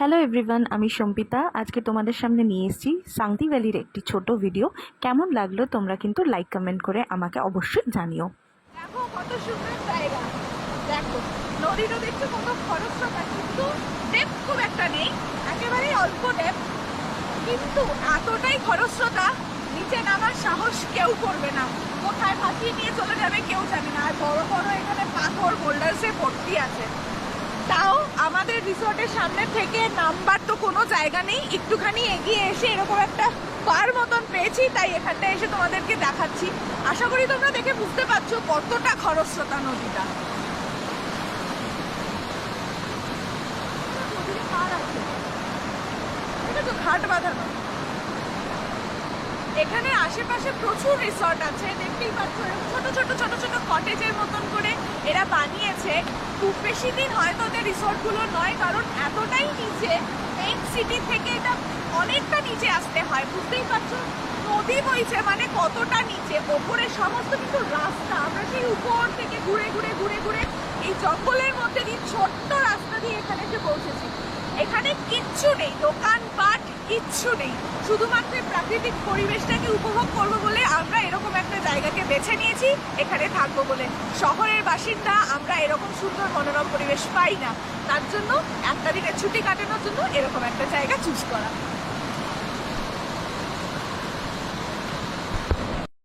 Hello everyone, আমি সম্পিতা। আজকে তোমাদের সামনে নিয়ে এসেছি সাংতি ভ্যালির একটি ছোট ভিডিও। কেমন লাগলো তোমরা কিন্তু লাইক কমেন্ট করে আমাকে অবশ্যই জানিও। দেখো কত সুন্দর জায়গা। দেখো নদীটা দেখছো কত খরস্রোতা, কিন্তু ডেপথ খুব একটা নেই, একেবারেই অল্প ডেপথ, কিন্তু এতটাই খরস্রোতা নিচে নামার সাহস কেউ করবে না। কোথায় ভাসিয়ে নিয়ে চলে যাবে কেউ জানে না। আর বড় বড় এখানে পাথর বোল্ডার্সে ভর্তি আছে। তাও আমাদের রিসর্টের সামনে থেকে নামবার তো কোনো জায়গা নেই, একটুখানি এগিয়ে এসে এরকম একটা পার মতন পেয়েছি, তাই এখানটা এসে তোমাদেরকে দেখাচ্ছি। আশা করি তোমরা দেখে বুঝতে পারছো কতটা খরস্রোতা নদীটা। নদীর পার আছে, এটা তো ঘাট বাঁধানো। এখানে আশেপাশে প্রচুর রিসর্ট আছে, দেখতেই পাচ্ছ ছোট ছোট ছোট ছোট কটেজের মতন করে এরা বানিয়েছে। খুব বেশি দিন হয়তো ওদের রিসর্টগুলো নয়, কারণ এতটাই নিচে, মেইন সিটি থেকে এটা অনেকটা নিচে আসতে হয়। বুঝতেই পারছো নদী বইছে মানে কতটা নিচে। ওপরে সমস্ত কিন্তু রাস্তা, আমরা সেই উপর থেকে ঘুরে ঘুরে ঘুরে ঘুরে এই জঙ্গলের মধ্যে দিয়ে ছোট্ট রাস্তা দিয়ে এখানে এসে পৌঁছেছি। এখানে কিচ্ছু নেই, দোকানপাট কিচ্ছু নেই, শুধুমাত্র প্রাকৃতিক পরিবেশটাকে উপভোগ করবো বলে আমরা এরকম একটা জায়গাকে বেছে নিয়েছি, এখানে থাকবো বলে। শহরের বাসিন্দা আমরা এরকম সুন্দর মনোরম পরিবেশ পাই না, তার জন্য একটা দিনের ছুটি কাটানোর জন্য এরকম একটা জায়গা চুজ করা।